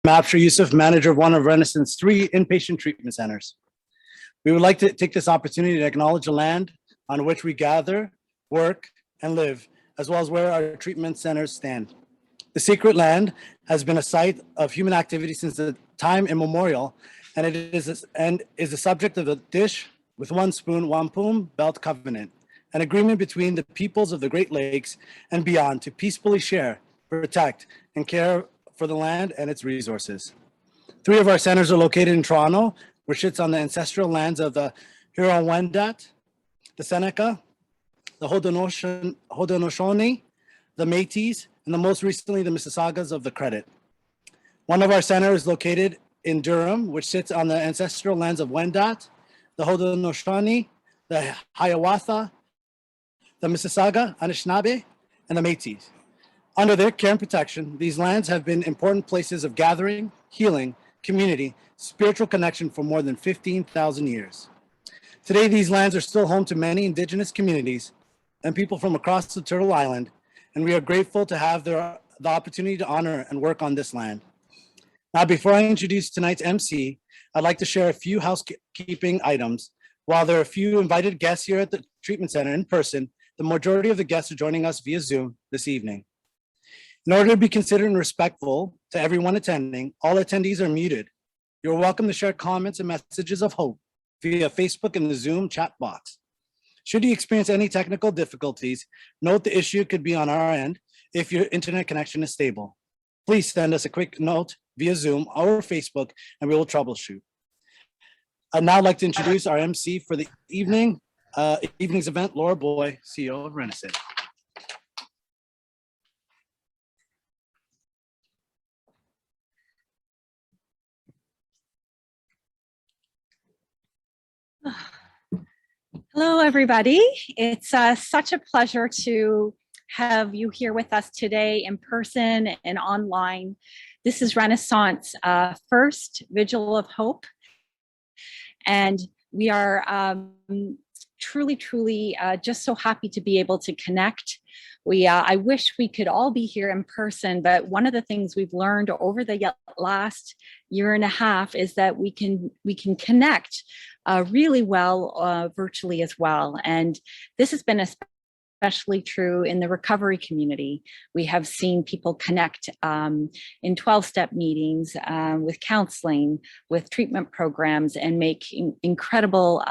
Abshir Yusuf, manager of one of Renascent's 3 inpatient treatment centers. We would like to take this opportunity to acknowledge the land on which we gather, work, and live, as well as where our treatment centers stand. The sacred land has been a site of human activity since the time immemorial, and it is the subject of the dish with one spoon, wampum belt covenant, an agreement between the peoples of the Great Lakes and beyond to peacefully share, protect, and care for the land and its resources. 3 of our centers are located in Toronto, which sits on the ancestral lands of the Huron-Wendat, the Seneca, the Haudenosaunee, the Métis, and most recently the Mississaugas of the Credit. One of our centers is located in Durham, which sits on the ancestral lands of Wendat, the Haudenosaunee, the Hiawatha, the Mississauga, Anishinaabe, and the Métis. Under their care and protection, these lands have been important places of gathering, healing, community, spiritual connection for more than 15,000 years. Today, these lands are still home to many Indigenous communities and people from across the Turtle Island, and we are grateful to have the opportunity to honor and work on this land. Now, before I introduce tonight's MC, I'd like to share a few housekeeping items. While there are a few invited guests here at the treatment center in person, the majority of the guests are joining us via Zoom this evening. In order to be considerate and respectful to everyone attending, all attendees are muted. You're welcome to share comments and messages of hope via Facebook and the Zoom chat box. Should you experience any technical difficulties, note the issue could be on our end if your internet connection is stable. Please send us a quick note via Zoom or Facebook and we will troubleshoot. I'd now like to introduce our MC for the evening's event, Laura Boy, CEO of Renascent. Hello, everybody. It's such a pleasure to have you here with us today in person and online. This is Renascent's first Vigil of Hope. And we are truly just so happy to be able to connect. I wish we could all be here in person, but one of the things we've learned over the last year and a half is that we can connect really well virtually as well. And this has been especially true in the recovery community. We have seen people connect in 12-step meetings with counseling, with treatment programs, and make incredible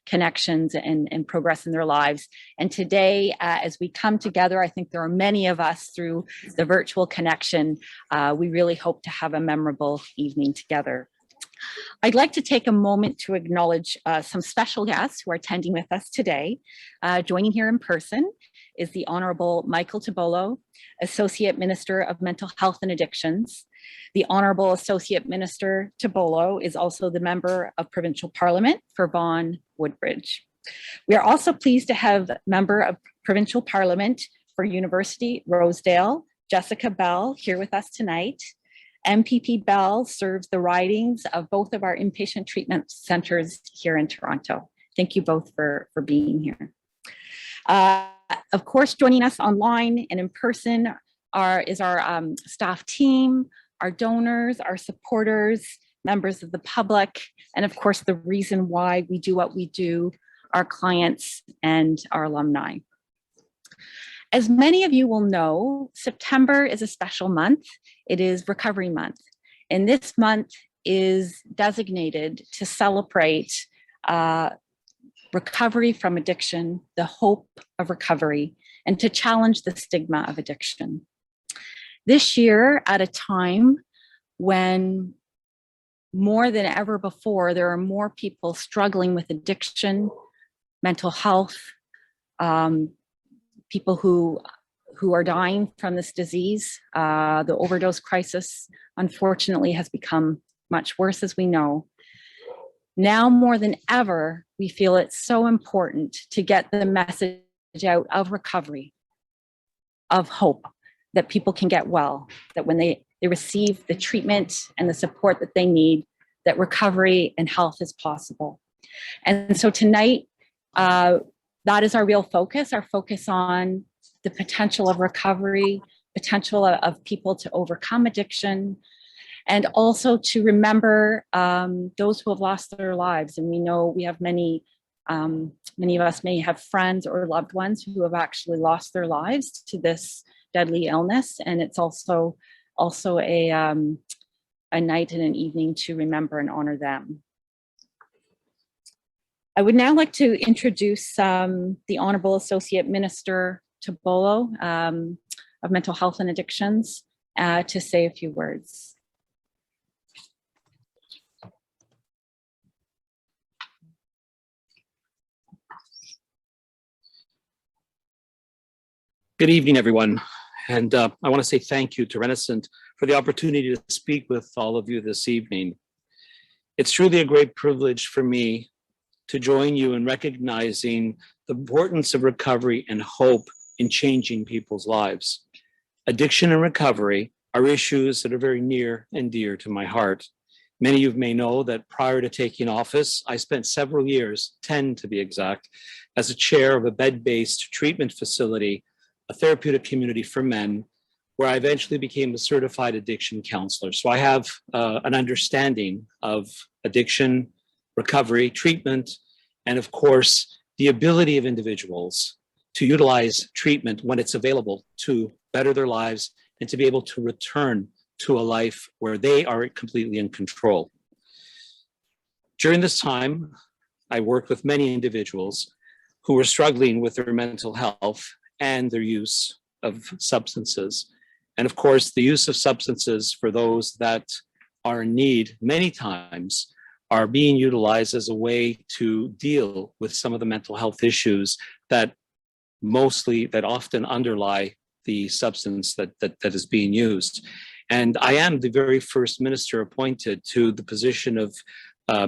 connections and progress in their lives. And today, as we come together, I think there are many of us through the virtual connection. We really hope to have a memorable evening together. I'd like to take a moment to acknowledge some special guests who are attending with us today. Joining here in person is the Honorable Michael Tobolo, Associate Minister of Mental Health and Addictions. The Honorable Associate Minister Tobolo is also the Member of Provincial Parliament for Vaughan Woodbridge. We are also pleased to have Member of Provincial Parliament for University Rosedale, Jessica Bell, here with us tonight. MPP Bell serves the ridings of both of our inpatient treatment centers here in Toronto. Thank you both for being here. Of course, joining us online and in person is our staff team, our donors, our supporters, members of the public, and of course, the reason why we do what we do, our clients and our alumni. As many of you will know, September is a special month. It is Recovery Month. And this month is designated to celebrate recovery from addiction, the hope of recovery, and to challenge the stigma of addiction. This year, at a time when more than ever before, there are more people struggling with addiction, mental health, people who are dying from this disease. The overdose crisis, unfortunately, has become much worse, as we know. Now more than ever, we feel it's so important to get the message out of recovery, of hope, that people can get well, that when they receive the treatment and the support that they need, that recovery and health is possible. And so tonight, that is our real focus, our focus on the potential of recovery, potential of people to overcome addiction, and also to remember those who have lost their lives. And we know we have many of us may have friends or loved ones who have actually lost their lives to this deadly illness. And it's also a night and an evening to remember and honor them. I would now like to introduce the Honorable Associate Minister Tobolo of Mental Health and Addictions to say a few words. Good evening, everyone. And I want to say thank you to Renascent for the opportunity to speak with all of you this evening. It's truly a great privilege for me to join you in recognizing the importance of recovery and hope in changing people's lives. Addiction and recovery are issues that are very near and dear to my heart. Many of you may know that prior to taking office, I spent several years, 10 to be exact, as a chair of a bed-based treatment facility, a therapeutic community for men, where I eventually became a certified addiction counselor. So I have an understanding of addiction, recovery, treatment, and of course, the ability of individuals to utilize treatment when it's available to better their lives and to be able to return to a life where they are completely in control. During this time, I worked with many individuals who were struggling with their mental health and their use of substances. And of course, the use of substances for those that are in need many times are being utilized as a way to deal with some of the mental health issues that often underlie the substance that is being used. And I am the very first minister appointed to the position of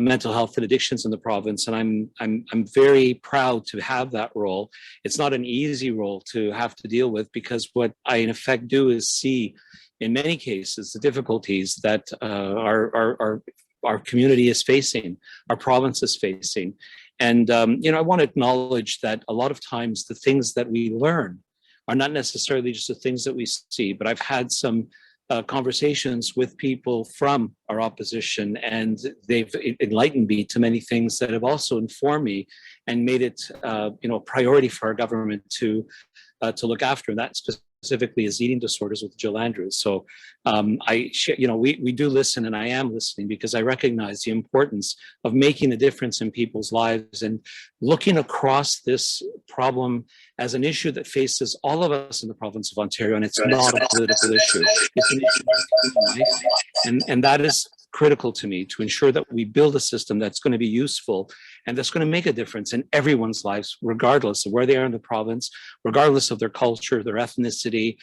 mental health and addictions in the province, and I'm very proud to have that role. It's not an easy role to have to deal with, because what I in effect do is see, in many cases, the difficulties that our community is facing, our province is facing. And I want to acknowledge that a lot of times the things that we learn are not necessarily just the things that we see, but I've had some conversations with people from our opposition, and they've enlightened me to many things that have also informed me and made it a priority for our government to look after, and that specifically is eating disorders with Jill Andrews. So we do listen, and I am listening, because I recognize the importance of making a difference in people's lives and looking across this problem as an issue that faces all of us in the province of Ontario, and it's not a political issue. It's an issue of human life, and that is critical to me, to ensure that we build a system that's going to be useful and that's going to make a difference in everyone's lives, regardless of where they are in the province, regardless of their culture, their ethnicity,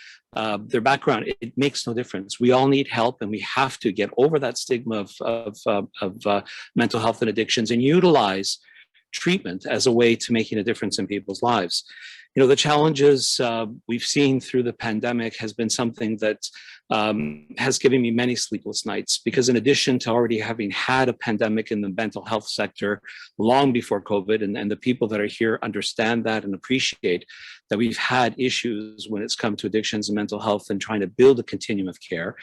their background. It makes no difference. We all need help, and we have to get over that stigma of mental health and addictions and utilize treatment as a way to making a difference in people's lives. The challenges we've seen through the pandemic has been something that has given me many sleepless nights, because in addition to already having had a pandemic in the mental health sector long before COVID, and the people that are here understand that and appreciate that we've had issues when it's come to addictions and mental health and trying to build a continuum of care,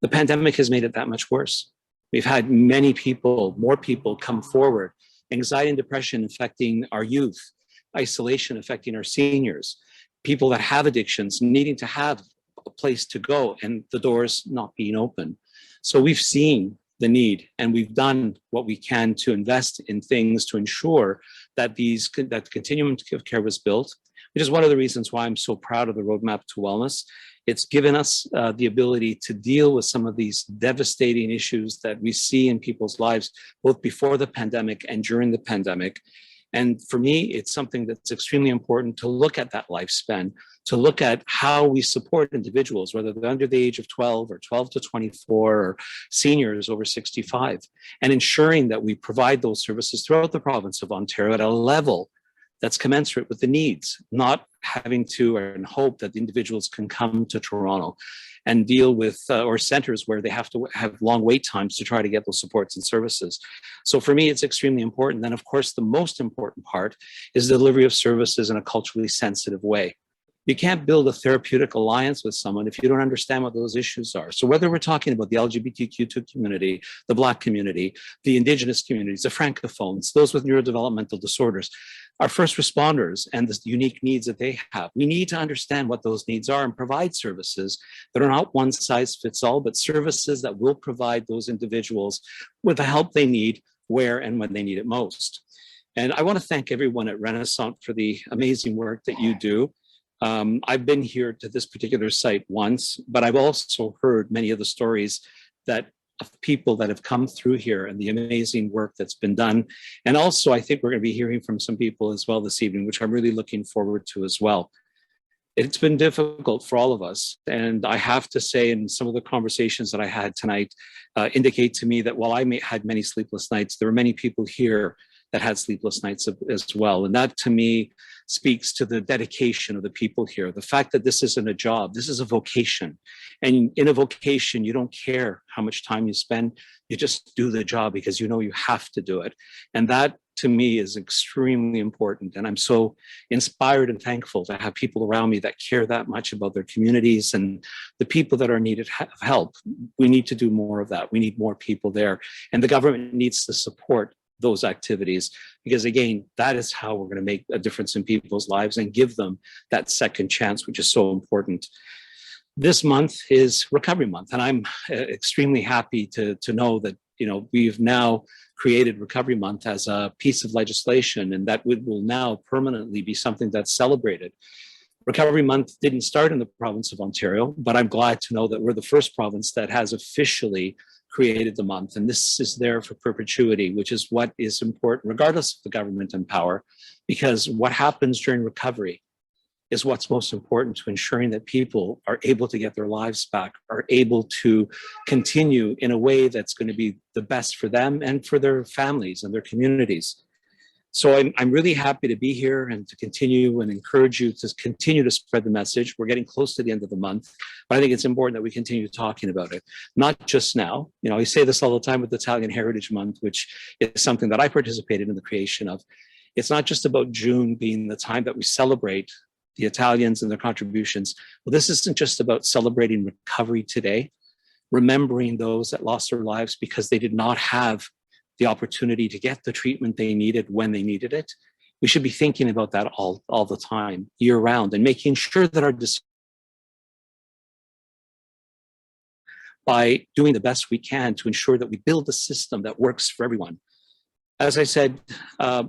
the pandemic has made it that much worse. We've had more people come forward, anxiety and depression affecting our youth, isolation affecting our seniors, people that have addictions needing to have a place to go and the doors not being open. So we've seen the need, and we've done what we can to invest in things to ensure that that continuum of care was built, which is one of the reasons why I'm so proud of the Roadmap to Wellness. It's given us the ability to deal with some of these devastating issues that we see in people's lives, both before the pandemic and during the pandemic. And for me, it's something that's extremely important to look at that lifespan, to look at how we support individuals, whether they're under the age of 12 or 12 to 24 or seniors over 65, and ensuring that we provide those services throughout the province of Ontario at a level that's commensurate with the needs, not having to and hope that the individuals can come to Toronto and deal with or centers where they have to have long wait times to try to get those supports and services. So for me, it's extremely important. And of course, the most important part is the delivery of services in a culturally sensitive way. You can't build a therapeutic alliance with someone if you don't understand what those issues are. So whether we're talking about the LGBTQ2 community, the Black community, the Indigenous communities, the Francophones, those with neurodevelopmental disorders, our first responders and the unique needs that they have, we need to understand what those needs are and provide services that are not one size fits all, but services that will provide those individuals with the help they need where and when they need it most. And I want to thank everyone at Renascent for the amazing work that you do. I've been here to this particular site once, but I've also heard many of the stories of people that have come through here and the amazing work that's been done. And also, I think we're going to be hearing from some people as well this evening, which I'm really looking forward to as well. It's been difficult for all of us. And I have to say, in some of the conversations that I had tonight indicate to me that while I had many sleepless nights, there were many people here that had sleepless nights as well. And that to me speaks to the dedication of the people here. The fact that this isn't a job, this is a vocation. And in a vocation, you don't care how much time you spend, you just do the job because you know you have to do it. And that to me is extremely important. And I'm so inspired and thankful to have people around me that care that much about their communities and the people that are needed help. We need to do more of that. We need more people there. And the government needs to support those activities, because again, that is how we're going to make a difference in people's lives and give them that second chance, which is so important. This month is Recovery Month, and I'm extremely happy to know that we've now created Recovery Month as a piece of legislation, and that will now permanently be something that's celebrated. Recovery Month didn't start in the province of Ontario, but I'm glad to know that we're the first province that has officially created the month. And this is there for perpetuity, which is what is important, regardless of the government and power, because what happens during recovery is what's most important to ensuring that people are able to get their lives back, are able to continue in a way that's going to be the best for them and for their families and their communities. So I'm really happy to be here and to continue and encourage you to continue to spread the message. We're getting close to the end of the month, but I think it's important that we continue talking about it, not just now. I say this all the time with Italian Heritage Month, which is something that I participated in the creation of. It's not just about June being the time that we celebrate the Italians and their contributions. Well, this isn't just about celebrating recovery today, remembering those that lost their lives because they did not have the opportunity to get the treatment they needed when they needed it. We should be thinking about that all the time, year round, and making sure that our decisions by doing the best we can to ensure that we build a system that works for everyone. As I said,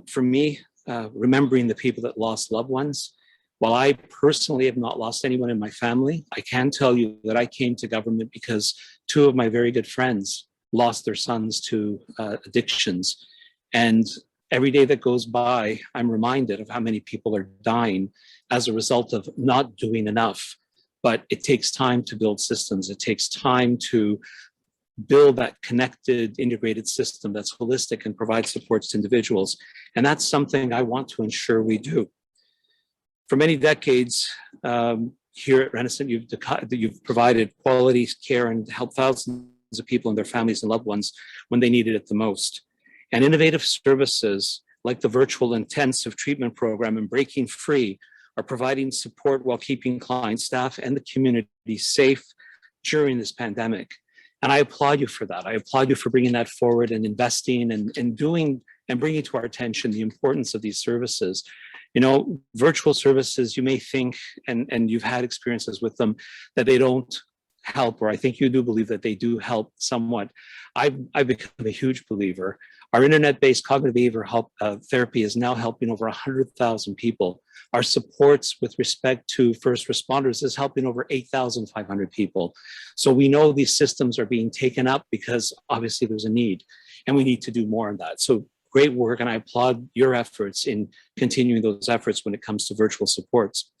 for me, remembering the people that lost loved ones, while I personally have not lost anyone in my family, I can tell you that I came to government because two of my very good friends lost their sons to addictions. And every day that goes by, I'm reminded of how many people are dying as a result of not doing enough. But it takes time to build systems. It takes time to build that connected, integrated system that's holistic and provides supports to individuals. And that's something I want to ensure we do. For many decades, here at Renascent, you've provided quality care and helped thousands of people and their families and loved ones when they needed it the most. And innovative services like the virtual intensive treatment program and Breaking Free are providing support while keeping clients, staff, and the community safe during this pandemic. And I applaud you for that. I applaud you for bringing that forward and investing and doing and bringing to our attention the importance of these services. Virtual services, you may think, and you've had experiences with them, that they don't help, or I think you do believe that they do help somewhat. I've become a huge believer. Our internet-based cognitive behavioral therapy is now helping over 100,000 people. Our supports with respect to first responders is helping over 8,500 people. So we know these systems are being taken up because obviously there's a need, and we need to do more on that. So great work, and I applaud your efforts in continuing those efforts when it comes to virtual supports.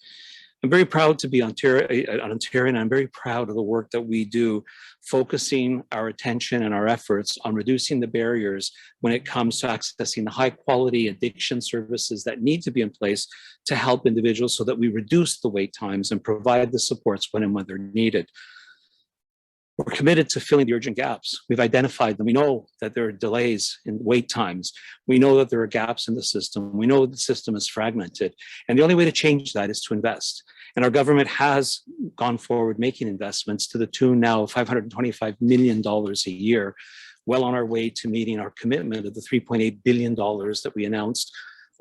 I'm very proud to be an Ontarian, and I'm very proud of the work that we do, focusing our attention and our efforts on reducing the barriers when it comes to accessing the high quality addiction services that need to be in place to help individuals so that we reduce the wait times and provide the supports when and when they're needed. We're committed to filling the urgent gaps. We've identified them. We know that there are delays in wait times. We know that there are gaps in the system. We know the system is fragmented. And the only way to change that is to invest. And our government has gone forward making investments to the tune now of $525 million a year, well on our way to meeting our commitment of the $3.8 billion that we announced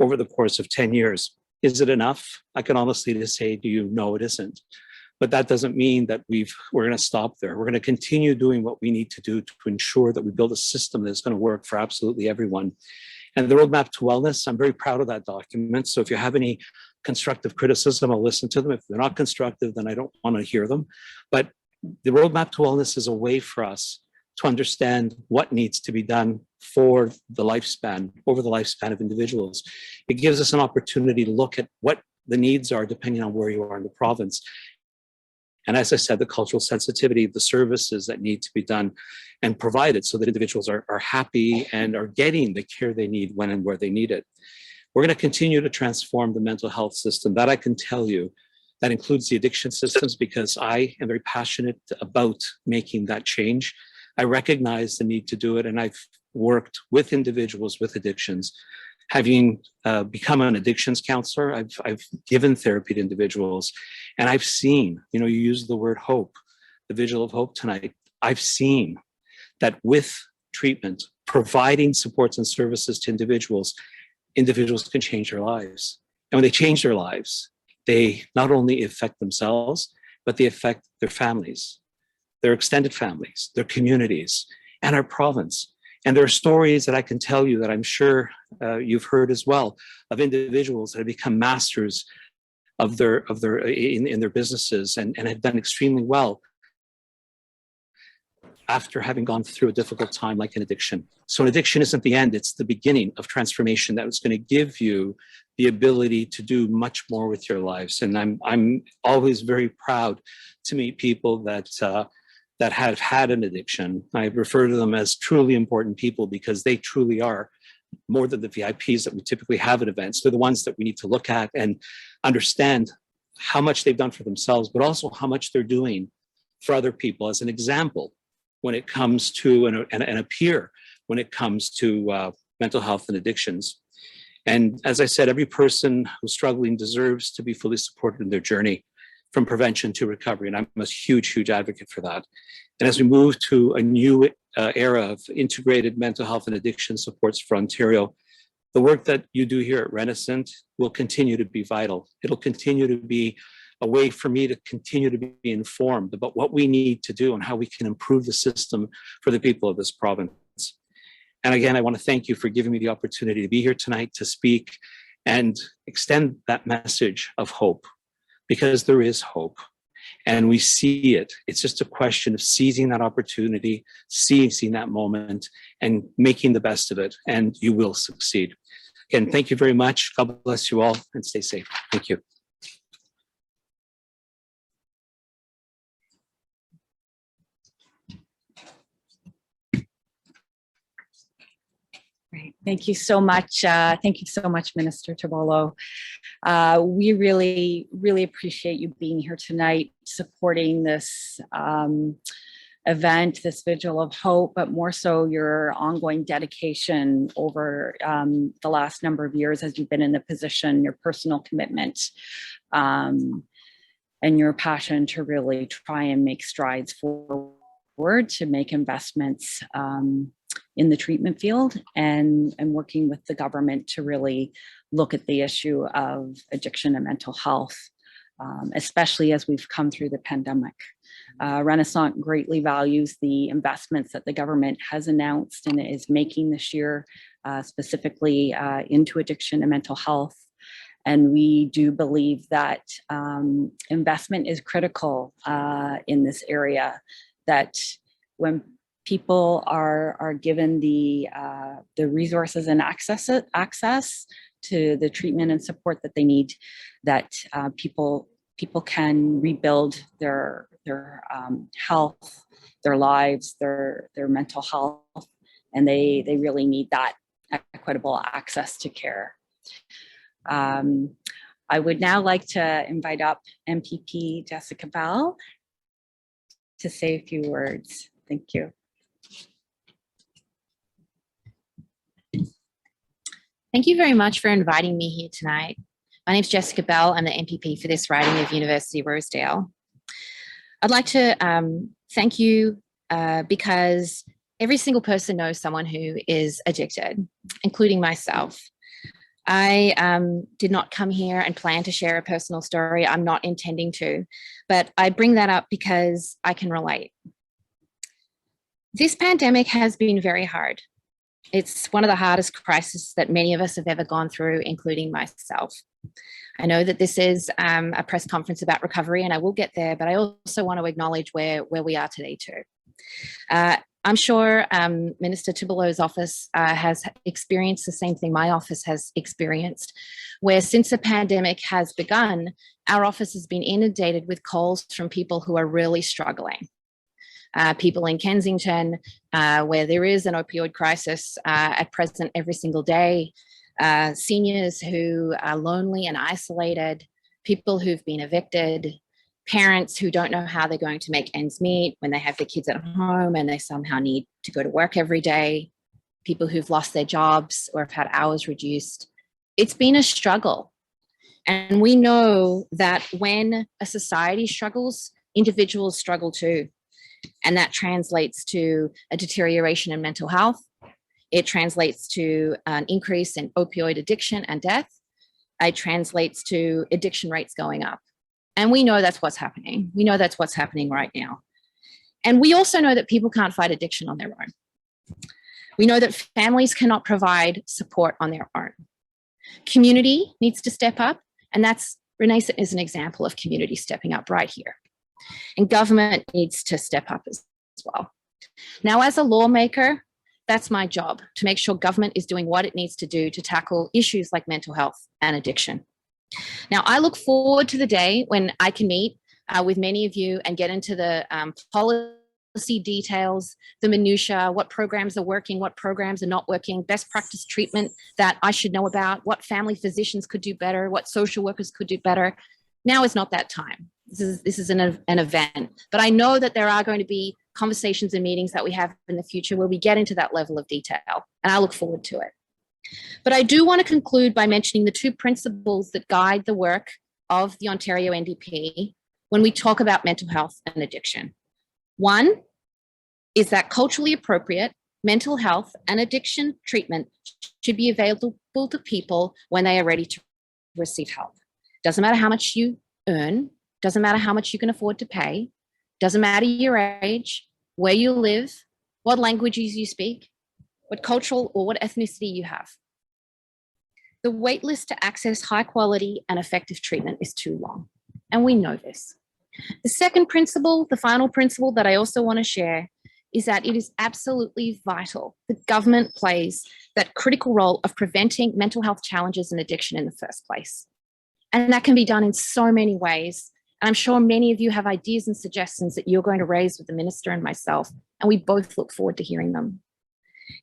over the course of 10 years. Is it enough? I can honestly say to you, no, it isn't. But that doesn't mean that we're going to stop there. We're going to continue doing what we need to do to ensure that we build a system that's going to work for absolutely everyone. And the roadmap to wellness, I'm very proud of that document. So if you have any constructive criticism, I'll listen to them. If they're not constructive, then I don't want to hear them. But the roadmap to wellness is a way for us to understand what needs to be done for the lifespan, over the lifespan of individuals. It gives us an opportunity to look at what the needs are depending on where you are in the province. And as I said, the cultural sensitivity, the services that need to be done and provided so that individuals are happy and are getting the care they need when and where they need it. We're going to continue to transform the mental health system. That I can tell you. That includes the addiction systems, because I am very passionate about making that change. I recognize the need to do it, and I've worked with individuals with addictions. Having become an addictions counselor, I've given therapy to individuals, and I've seen, you use the word hope, the Vigil of Hope tonight. I've seen that with treatment, providing supports and services to individuals can change their lives. And when they change their lives, they not only affect themselves, but they affect their families, their extended families, their communities, and our province. And there are stories that I can tell you that I'm sure you've heard as well, of individuals that have become masters of in their businesses and have done extremely well after having gone through a difficult time like an addiction. So an addiction isn't the end, it's the beginning of transformation that is going to give you the ability to do much more with your lives. And I'm always very proud to meet people that have had an addiction. I refer to them as truly important people because they truly are more than the VIPs that we typically have at events. They're the ones that we need to look at and understand how much they've done for themselves, but also how much they're doing for other people as an example when it comes to, and a peer when it comes to mental health and addictions. And as I said, every person who's struggling deserves to be fully supported in their journey from prevention to recovery. And I'm a huge, huge advocate for that. And as we move to a new era of integrated mental health and addiction supports for Ontario, the work that you do here at Renascent will continue to be vital. It'll continue to be a way for me to continue to be informed about what we need to do and how we can improve the system for the people of this province. And again, I want to thank you for giving me the opportunity to be here tonight to speak and extend that message of hope, because there is hope and we see it. It's just a question of seizing that opportunity, seizing that moment and making the best of it, and you will succeed. Again, thank you very much. God bless you all and stay safe. Thank you. Great. Thank you so much. Thank you so much, Minister Tobolo. We really, really appreciate you being here tonight, supporting this event, this Vigil of Hope, but more so your ongoing dedication over the last number of years as you've been in the position, your personal commitment, and your passion to really try and make strides forward, to make investments in the treatment field and working with the government to really look at the issue of addiction and mental health, especially as we've come through the pandemic. Renascent greatly values the investments that the government has announced and is making this year, specifically into addiction and mental health. And we do believe that investment is critical in this area, that when people are given the resources and access to the treatment and support that they need, that people can rebuild their health, their lives, their mental health, and they really need that equitable access to care. I would now like to invite up MPP Jessica Bell to say a few words. Thank you. Thank you very much for inviting me here tonight. My name is Jessica Bell. I'm the MPP for this riding of University of Rosedale. I'd like to thank you because every single person knows someone who is addicted, including myself. I did not come here and plan to share a personal story. I'm not intending to, but I bring that up because I can relate. This pandemic has been very hard. It's one of the hardest crises that many of us have ever gone through, including myself. I know that this is a press conference about recovery, and I will get there, but I also want to acknowledge where we are today too. I'm sure Minister Tibolow's office has experienced the same thing my office has experienced, where since the pandemic has begun, our office has been inundated with calls from people who are really struggling. People in Kensington, where there is an opioid crisis at present every single day, seniors who are lonely and isolated, people who've been evicted, parents who don't know how they're going to make ends meet when they have their kids at home and they somehow need to go to work every day, people who've lost their jobs or have had hours reduced. It's been a struggle. And we know that when a society struggles, individuals struggle too. And that translates to a deterioration in mental health. It translates to an increase in opioid addiction and death. It translates to addiction rates going up. And we know that's what's happening. We know that's what's happening right now. And we also know that people can't fight addiction on their own. We know that families cannot provide support on their own. Community needs to step up, and that's Renascent is an example of community stepping up right here. And government needs to step up as well. Now, as a lawmaker, that's my job, to make sure government is doing what it needs to do to tackle issues like mental health and addiction. Now, I look forward to the day when I can meet with many of you and get into the policy details, the minutiae, what programs are working, what programs are not working, best practice treatment that I should know about, what family physicians could do better, what social workers could do better. Now is not that time. This is an event, but I know that there are going to be conversations and meetings that we have in the future where we get into that level of detail, and I look forward to it. But I do want to conclude by mentioning the two principles that guide the work of the Ontario NDP when we talk about mental health and addiction. One is that culturally appropriate mental health and addiction treatment should be available to people when they are ready to receive help. Doesn't matter how much you earn, doesn't matter how much you can afford to pay, doesn't matter your age, where you live, what languages you speak, what cultural or what ethnicity you have. The wait list to access high quality and effective treatment is too long, and we know this. The second principle, the final principle that I also want to share, is that it is absolutely vital that government plays that critical role of preventing mental health challenges and addiction in the first place. And that can be done in so many ways. And I'm sure many of you have ideas and suggestions that you're going to raise with the minister and myself, and we both look forward to hearing them.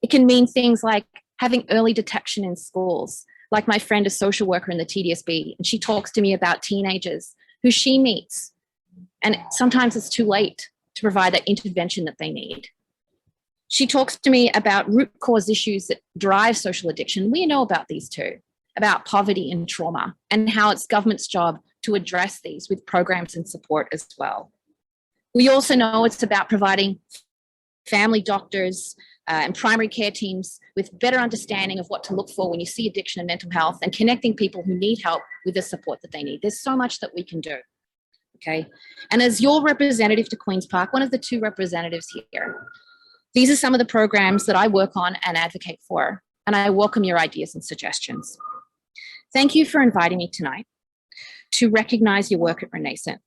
It can mean things like having early detection in schools, like my friend, a social worker in the TDSB, and she talks to me about teenagers who she meets. And sometimes it's too late to provide that intervention that they need. She talks to me about root cause issues that drive social addiction. We know about these too, about poverty and trauma, and how it's government's job to address these with programs and support as well. We also know it's about providing family doctors and primary care teams with better understanding of what to look for when you see addiction and mental health, and connecting people who need help with the support that they need. There's so much that we can do, okay? And as your representative to Queen's Park, one of the two representatives here, these are some of the programs that I work on and advocate for, and I welcome your ideas and suggestions. Thank you for inviting me tonight to recognize your work at Renascent.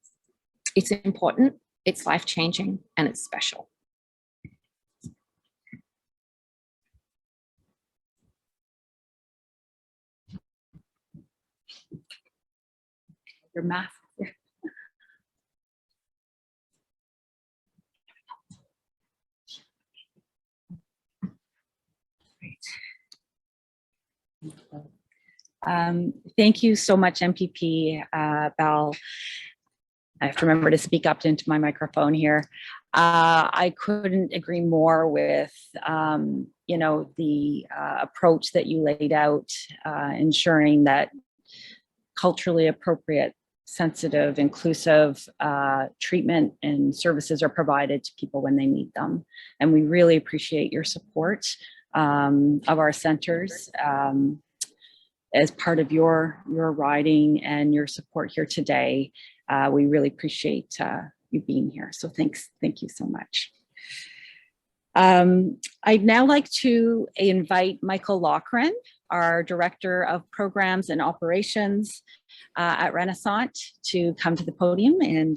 It's important, it's life-changing, and it's special. Your mask. Thank you so much, MPP Bell. I have to remember to speak up into my microphone here. I couldn't agree more with, the approach that you laid out, ensuring that culturally appropriate, sensitive, inclusive treatment and services are provided to people when they need them. And we really appreciate your support of our centers as part of your riding and your support here today. We really appreciate you being here. So thank you so much. I'd now like to invite Michael Lockren, our Director of Programs and Operations at Renascent, to come to the podium and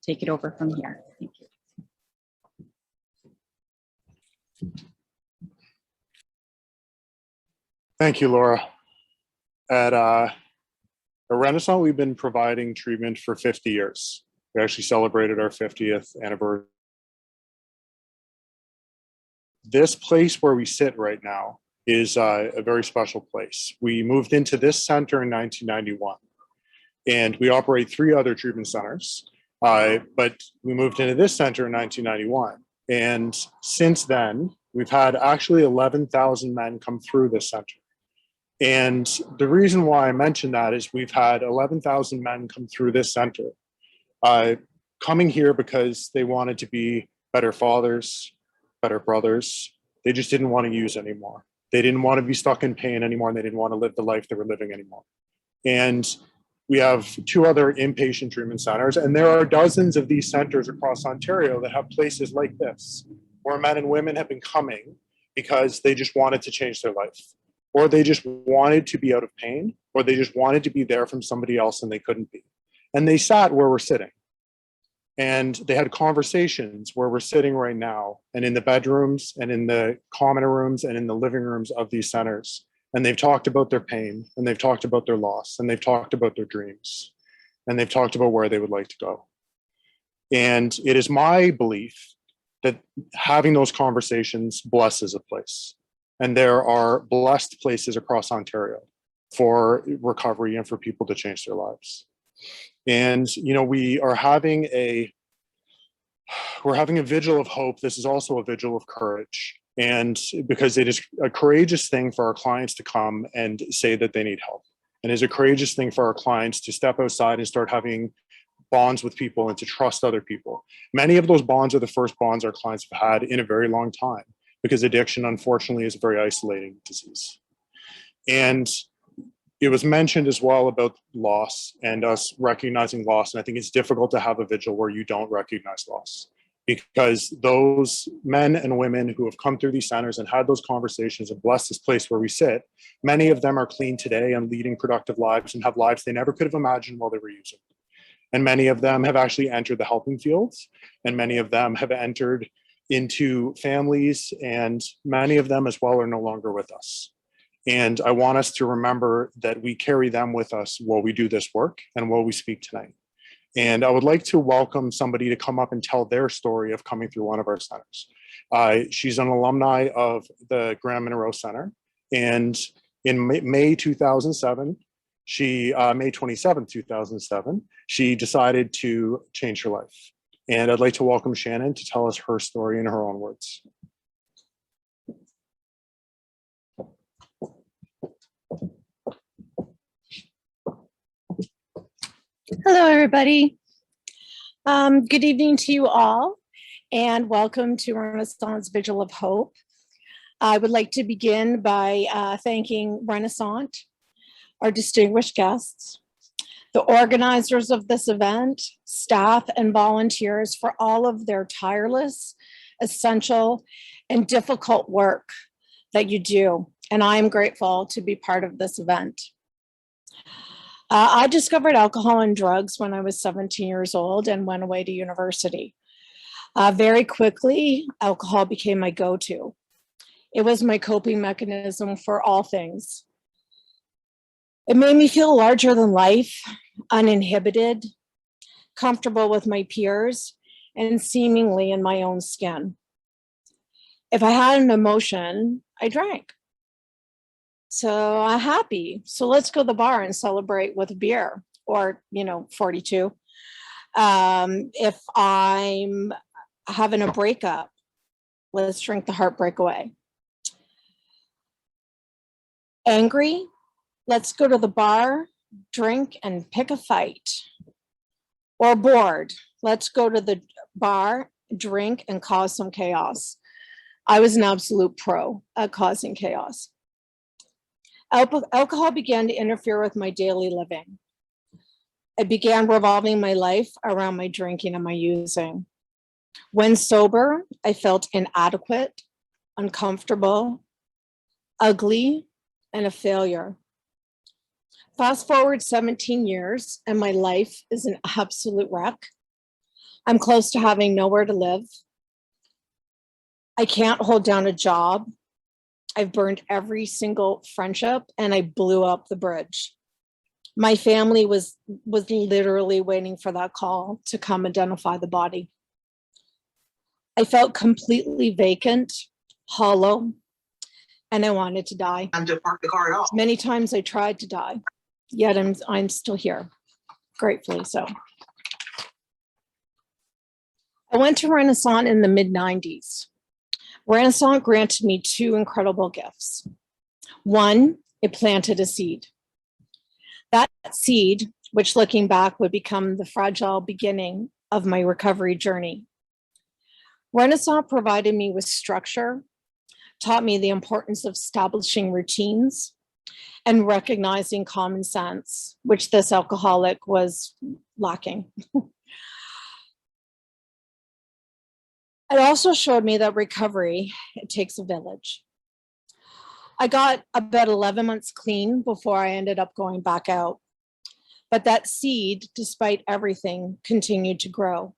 take it over from here. Thank you. Thank you, Laura. At Renascent, we've been providing treatment for 50 years. We actually celebrated our 50th anniversary. This place where we sit right now is a very special place. We moved into this center in 1991, and we operate 3 other treatment centers, but we moved into this center in 1991. And since then, we've had actually 11,000 men come through this center. And the reason why I mention that is we've had 11,000 men come through this center, coming here because they wanted to be better fathers, better brothers. They just didn't want to use anymore. They didn't want to be stuck in pain anymore, and they didn't want to live the life they were living anymore. And we have 2 other inpatient treatment centers, and there are dozens of these centers across Ontario that have places like this, where men and women have been coming because they just wanted to change their life, or they just wanted to be out of pain, or they just wanted to be there from somebody else and they couldn't be. And they sat where we're sitting. And they had conversations where we're sitting right now, and in the bedrooms and in the common rooms and in the living rooms of these centers. And they've talked about their pain, and they've talked about their loss, and they've talked about their dreams, and they've talked about where they would like to go. And it is my belief that having those conversations blesses a place. And there are blessed places across Ontario for recovery and for people to change their lives. And, we are having we're having a vigil of hope. This is also a vigil of courage. And because it is a courageous thing for our clients to come and say that they need help. And it's a courageous thing for our clients to step outside and start having bonds with people and to trust other people. Many of those bonds are the first bonds our clients have had in a very long time, because addiction, unfortunately, is a very isolating disease. And it was mentioned as well about loss and us recognizing loss. And I think it's difficult to have a vigil where you don't recognize loss, because those men and women who have come through these centers and had those conversations and blessed this place where we sit, many of them are clean today and leading productive lives and have lives they never could have imagined while they were using. And many of them have actually entered the helping fields, and many of them have entered into families, and many of them as well are no longer with us. And I want us to remember that we carry them with us while we do this work and while we speak tonight. And I would like to welcome somebody to come up and tell their story of coming through one of our centers. She's an alumni of the Graham Monroe Center. And in May 2007, May 27th, 2007, she decided to change her life. And I'd like to welcome Shannon to tell us her story in her own words. Hello, everybody. Good evening to you all, and welcome to Renascent's Vigil of Hope. I would like to begin by thanking Renascent, our distinguished guests, the organizers of this event, staff and volunteers for all of their tireless, essential, and difficult work that you do. And I am grateful to be part of this event. I discovered alcohol and drugs when I was 17 years old and went away to university. Very quickly, alcohol became my go-to. It was my coping mechanism for all things. It made me feel larger than life, uninhibited, comfortable with my peers, and seemingly in my own skin. If I had an emotion, I drank. So I'm happy. So let's go to the bar and celebrate with a beer or, 42. If I'm having a breakup, let's drink the heartbreak away. Angry, let's go to the bar, drink, and pick a fight. Or bored, let's go to the bar, drink, and cause some chaos. I was an absolute pro at causing chaos. Alcohol began to interfere with my daily living. I began revolving my life around my drinking and my using. When sober, I felt inadequate, uncomfortable, ugly, and a failure. Fast forward 17 years, and my life is an absolute wreck. I'm close to having nowhere to live. I can't hold down a job. I've burned every single friendship, and I blew up the bridge. My family was literally waiting for that call to come identify the body. I felt completely vacant, hollow, and I wanted to die. Time to park the car at all. Many times I tried to die, yet I'm still here, gratefully so. I went to Renascent in the mid-90s. Renascent granted me two incredible gifts. One, it planted a seed. That seed, which looking back would become the fragile beginning of my recovery journey. Renascent provided me with structure, taught me the importance of establishing routines, and recognizing common sense, which this alcoholic was lacking. It also showed me that recovery, it takes a village. I got about 11 months clean before I ended up going back out. But that seed, despite everything, continued to grow.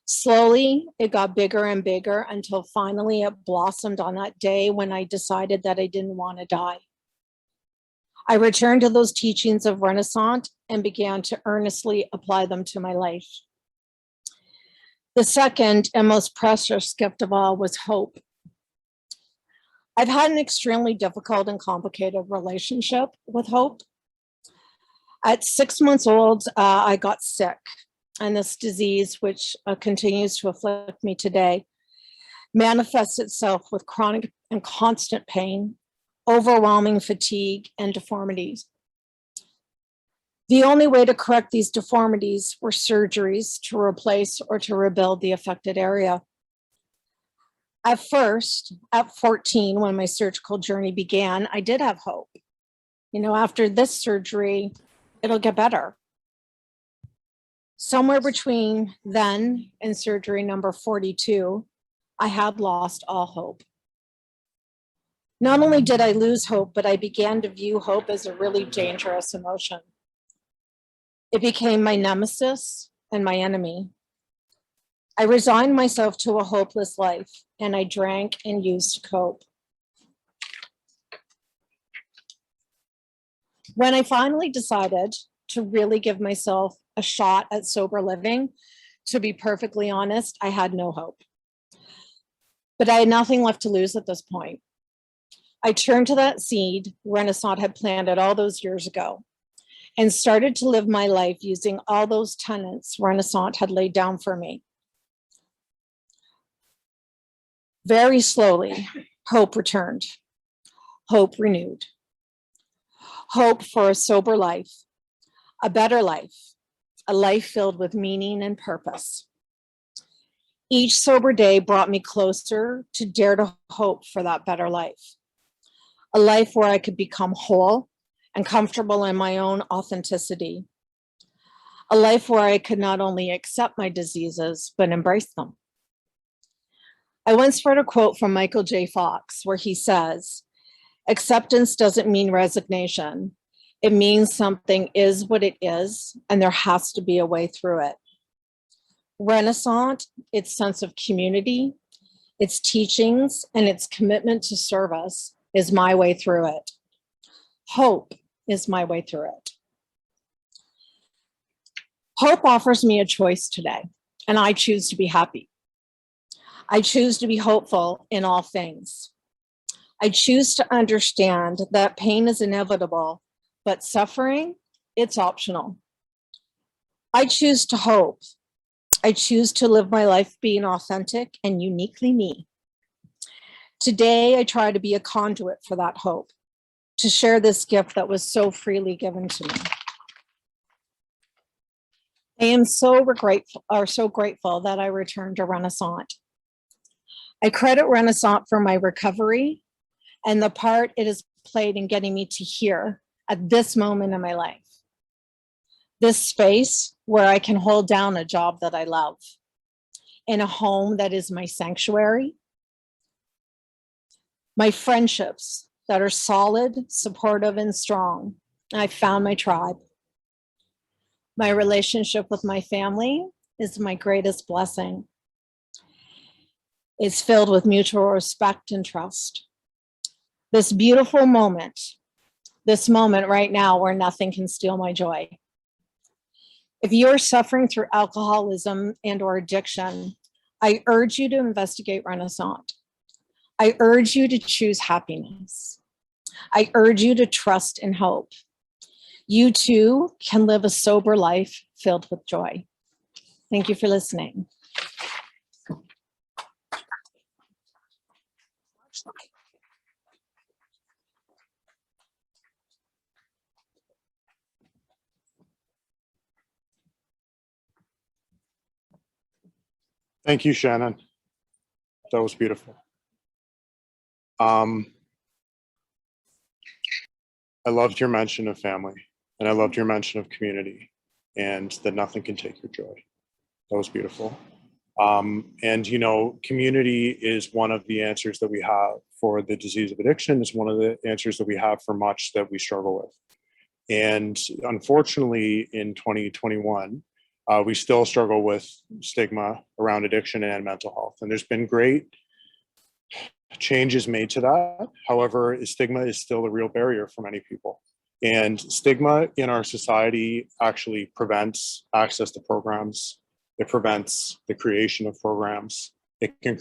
Slowly, it got bigger and bigger until finally it blossomed on that day when I decided that I didn't want to die. I returned to those teachings of Renascent and began to earnestly apply them to my life. The second and most precious gift of all was hope. I've had an extremely difficult and complicated relationship with hope. At 6 months old, I got sick, and this disease, which continues to afflict me today, manifests itself with chronic and constant pain, overwhelming fatigue, and deformities. The only way to correct these deformities were surgeries to replace or to rebuild the affected area. At first, at 14, when my surgical journey began, I did have hope. After this surgery, it'll get better. Somewhere between then and surgery number 42, I had lost all hope. Not only did I lose hope, but I began to view hope as a really dangerous emotion. It became my nemesis and my enemy. I resigned myself to a hopeless life, and I drank and used to cope. When I finally decided to really give myself a shot at sober living, to be perfectly honest, I had no hope. But I had nothing left to lose at this point. I turned to that seed Renascent had planted all those years ago and started to live my life using all those tenets Renascent had laid down for me. Very slowly, hope returned, hope renewed, hope for a sober life, a better life, a life filled with meaning and purpose. Each sober day brought me closer to dare to hope for that better life, a life where I could become whole and comfortable in my own authenticity, a life where I could not only accept my diseases, but embrace them. I once read a quote from Michael J. Fox where he says, "Acceptance doesn't mean resignation. It means something is what it is, and there has to be a way through it." Renascent, its sense of community, its teachings, and its commitment to service is my way through it. Hope is my way through it. Hope offers me a choice today, and I choose to be happy. I choose to be hopeful in all things. I choose to understand that pain is inevitable, but suffering, it's optional. I choose to hope. I choose to live my life being authentic and uniquely me. Today, I try to be a conduit for that hope, to share this gift that was so freely given to me. I am so grateful that I returned to Renascent. I credit Renascent for my recovery and the part it has played in getting me to here at this moment in my life. This space where I can hold down a job that I love, in a home that is my sanctuary, my friendships that are solid, supportive, and strong. I found my tribe. My relationship with my family is my greatest blessing. It's filled with mutual respect and trust. This beautiful moment, this moment right now where nothing can steal my joy. If you're suffering through alcoholism and or addiction, I urge you to investigate Renascent. I urge you to choose happiness. I urge you to trust and hope. You too can live a sober life filled with joy. Thank you for listening. Thank you, Shannon. That was beautiful. I loved your mention of family, and I loved your mention of community, and that nothing can take your joy. That was beautiful. And you know, community is one of the answers that we have for the disease of addiction. It's one of the answers that we have for much that we struggle with. And unfortunately, in 2021, we still struggle with stigma around addiction and mental health. And there's been great changes made to that. However, stigma is still a real barrier for many people. And stigma in our society actually prevents access to programs. It prevents the creation of programs. It can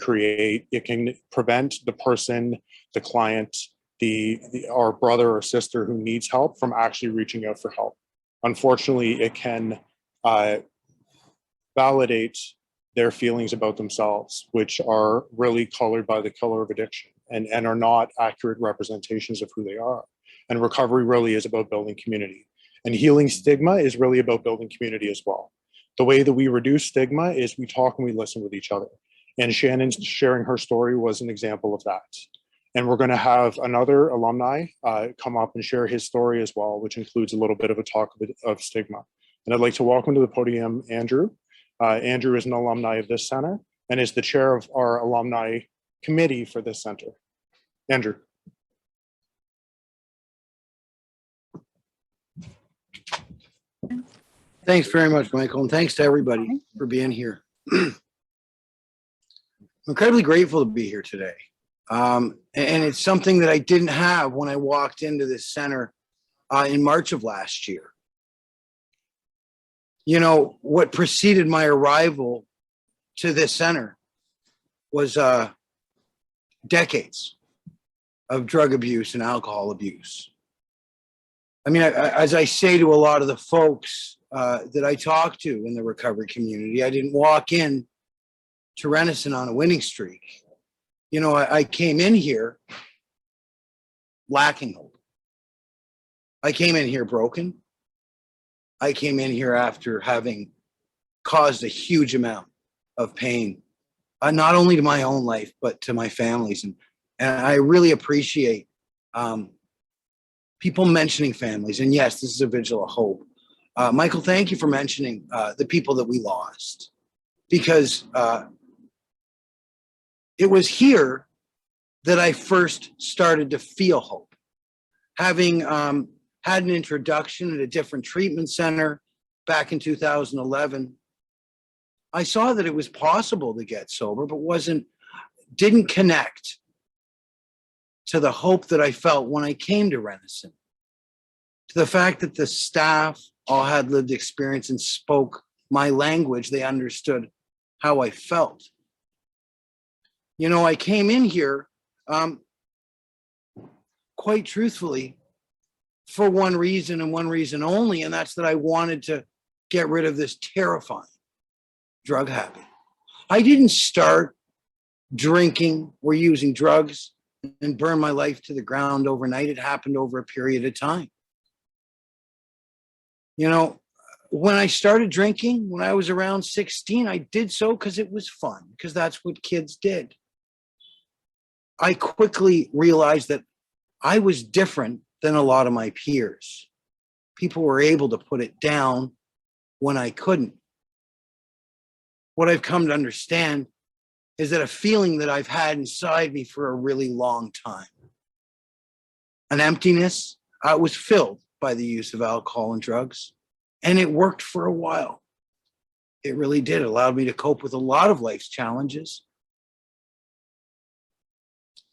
prevent the person, the client, our brother or sister who needs help from actually reaching out for help. Unfortunately, it can validate their feelings about themselves, which are really colored by the color of addiction and are not accurate representations of who they are. And recovery really is about building community. And healing stigma is really about building community as well. The way that we reduce stigma is we talk and we listen with each other. And Shannon sharing her story was an example of that. And we're going to have another alumni come up and share his story as well, which includes a little bit of a talk of stigma. And I'd like to welcome to the podium Andrew. Andrew is an alumni of this center and is the chair of our alumni committee for this center. Andrew. Thanks very much, Michael, and thanks to everybody for being here. I'm incredibly grateful to be here today. And it's something that I didn't have when I walked into this center in March of last year. You know, what preceded my arrival to this center was decades of drug abuse and alcohol abuse. I mean, as I say to a lot of the folks that I talk to in the recovery community, I didn't walk in to Renascent on a winning streak. You know, I came in here lacking hope. I came in here broken. I came in here after having caused a huge amount of pain, not only to my own life, but to my family's. And I really appreciate people mentioning families. And yes, this is a Vigil of Hope. Michael, thank you for mentioning the people that we lost, because it was here that I first started to feel hope. Having had an introduction at a different treatment center back in 2011, I saw that it was possible to get sober, but didn't connect to the hope that I felt when I came to Renascent. to the fact that the staff all had lived experience and spoke my language. They understood how I felt. You know, I came in here, quite truthfully, for one reason and one reason only, and that's that I wanted to get rid of this terrifying drug habit. I didn't start drinking or using drugs and burn my life to the ground overnight. It happened over a period of time. You know, when I started drinking, when I was around 16, I did so because it was fun, because that's what kids did. I quickly realized that I was different than a lot of my peers. People were able to put it down when I couldn't. What I've come to understand is that a feeling that I've had inside me for a really long time, an emptiness, was filled by the use of alcohol and drugs, and it worked for a while. It really did. It allowed me to cope with a lot of life's challenges.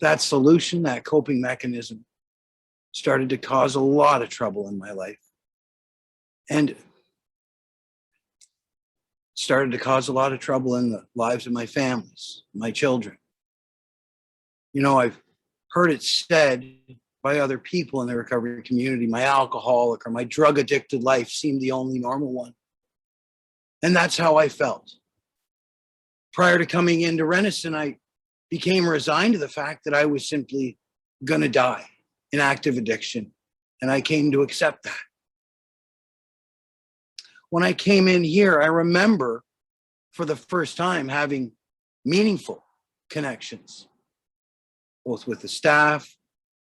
That solution, that coping mechanism, started to cause a lot of trouble in my life, and started to cause a lot of trouble in the lives of my families, my children. You know, I've heard it said by other people in the recovery community, my alcoholic or my drug addicted life seemed the only normal one. And that's how I felt. Prior to coming into Renascent, I became resigned to the fact that I was simply gonna die in active addiction. And I came to accept that. When I came in here, I remember for the first time having meaningful connections, both with the staff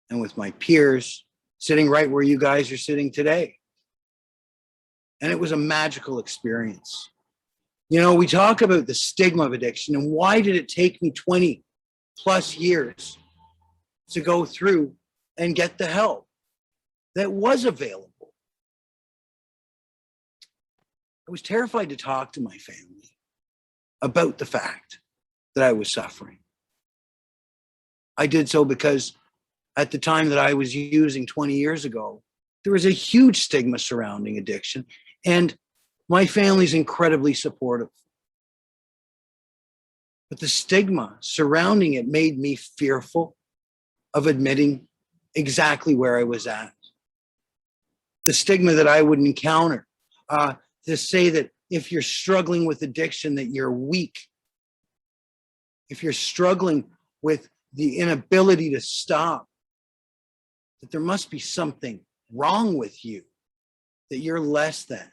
and with my peers, sitting right where you guys are sitting today. And it was a magical experience. You know, we talk about the stigma of addiction and why did it take me 20 plus years to go through and get the help that was available. I was terrified to talk to my family about the fact that I was suffering. I did so because at the time that I was using 20 years ago, there was a huge stigma surrounding addiction, and my family's incredibly supportive. But the stigma surrounding it made me fearful of admitting exactly where I was at. The stigma that I would encounter, to say that if you're struggling with addiction, that you're weak. If you're struggling with the inability to stop, that there must be something wrong with you, that you're less than.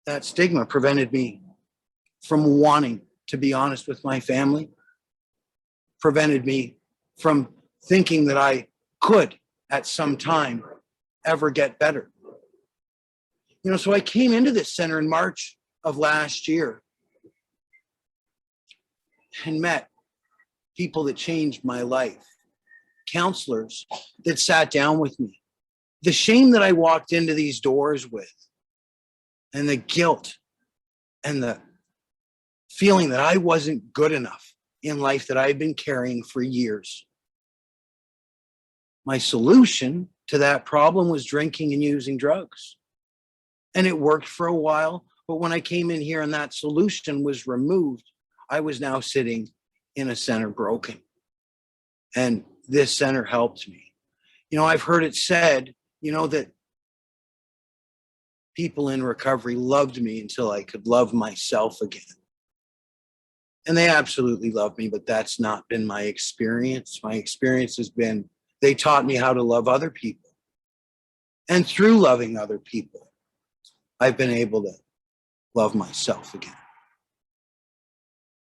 That stigma prevented me from wanting to be honest with my family, prevented me from thinking that I could at some time ever get better. You know, so I came into this center in March of last year and met people that changed my life, counselors that sat down with me. The shame that I walked into these doors with, and the guilt and the feeling that I wasn't good enough in life that I've been carrying for years. My solution to that problem was drinking and using drugs. And it worked for a while, but when I came in here and that solution was removed, I was now sitting in a center broken. And this center helped me. You know, I've heard it said, you know, that people in recovery loved me until I could love myself again. And they absolutely love me, but that's not been my experience. My experience has been, they taught me how to love other people. And through loving other people, I've been able to love myself again.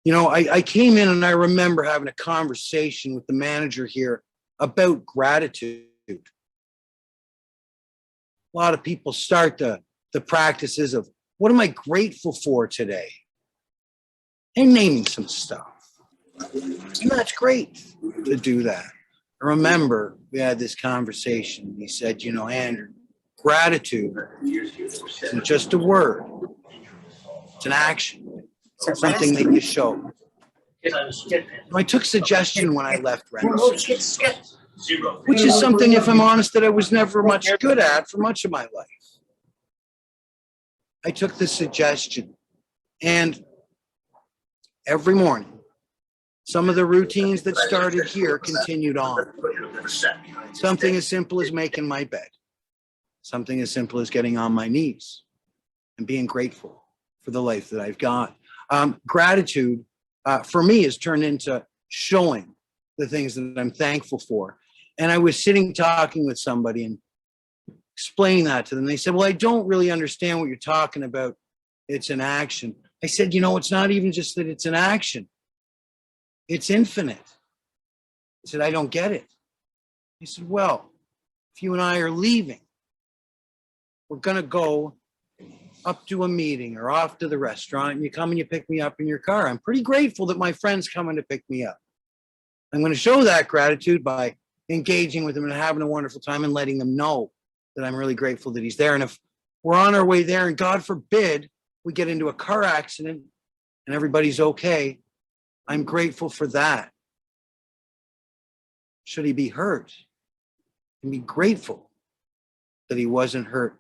You know, I came in and I remember having a conversation with the manager here about gratitude. A lot of people start the practices of, what am I grateful for today? And naming some stuff. And that's great to do that. I remember we had this conversation. He said, you know, Andrew, gratitude isn't just a word. It's an action. It's something that you show. I took suggestion when I left Renascent. which is something, if I'm honest, that I was never much good at for much of my life. I took the suggestion, and every morning, some of the routines that started here continued on. Something as simple as making my bed, something as simple as getting on my knees and being grateful for the life that I've got. Gratitude for me has turned into showing the things that I'm thankful for. And I was sitting talking with somebody and explaining that to them. They said, well, I don't really understand what you're talking about. It's an action. I said, you know, it's not even just that it's an action. It's infinite. I said, I don't get it. He said, well, if you and I are leaving, we're going to go up to a meeting or off to the restaurant, and you come and you pick me up in your car. I'm pretty grateful that my friend's coming to pick me up. I'm going to show that gratitude by engaging with them and having a wonderful time and letting them know that I'm really grateful that he's there. And if we're on our way there and God forbid we get into a car accident and everybody's okay, I'm grateful for that. Should he be hurt, and be grateful that he wasn't hurt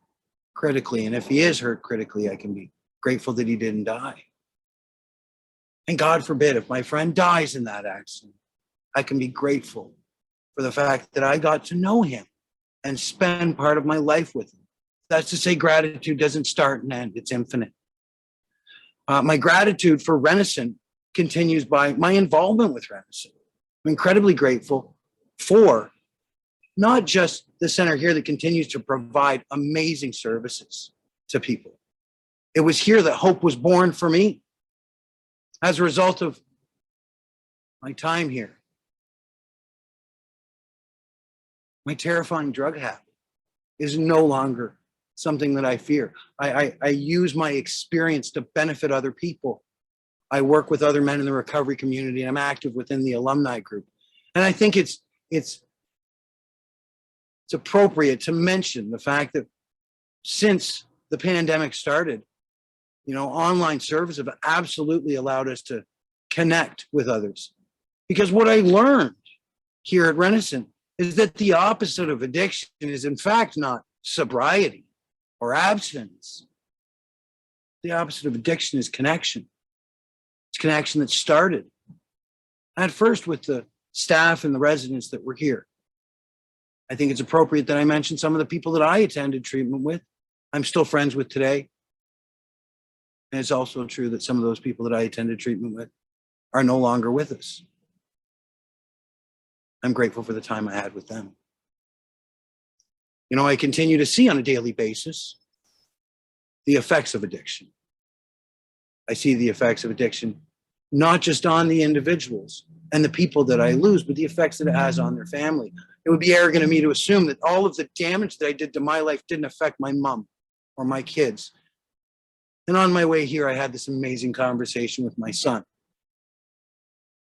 critically. And if he is hurt critically, I can be grateful that he didn't die. And God forbid, if my friend dies in that accident, I can be grateful for the fact that I got to know him and spend part of my life with him. That's to say, gratitude doesn't start and end, it's infinite. My gratitude for Renascent continues by my involvement with Renascent. I'm incredibly grateful for not just the center here that continues to provide amazing services to people. It was here that hope was born for me as a result of my time here. My terrifying drug habit is no longer something that I fear. I use my experience to benefit other people. I work with other men in the recovery community, and I'm active within the alumni group. And I think it's appropriate to mention the fact that since the pandemic started, online services have absolutely allowed us to connect with others. Because what I learned here at Renascent is that the opposite of addiction is in fact not sobriety or abstinence. The opposite of addiction is connection. It's connection that started at first with the staff and the residents that were here. I think it's appropriate that I mention some of the people that I attended treatment with. I'm still friends with today. And it's also true that some of those people that I attended treatment with are no longer with us. I'm grateful for the time I had with them. I continue to see on a daily basis the effects of addiction. I see the effects of addiction not just on the individuals and the people that I lose, but the effects that it has on their family. It would be arrogant of me to assume that all of the damage that I did to my life didn't affect my mom or my kids. And on my way here, I had this amazing conversation with my son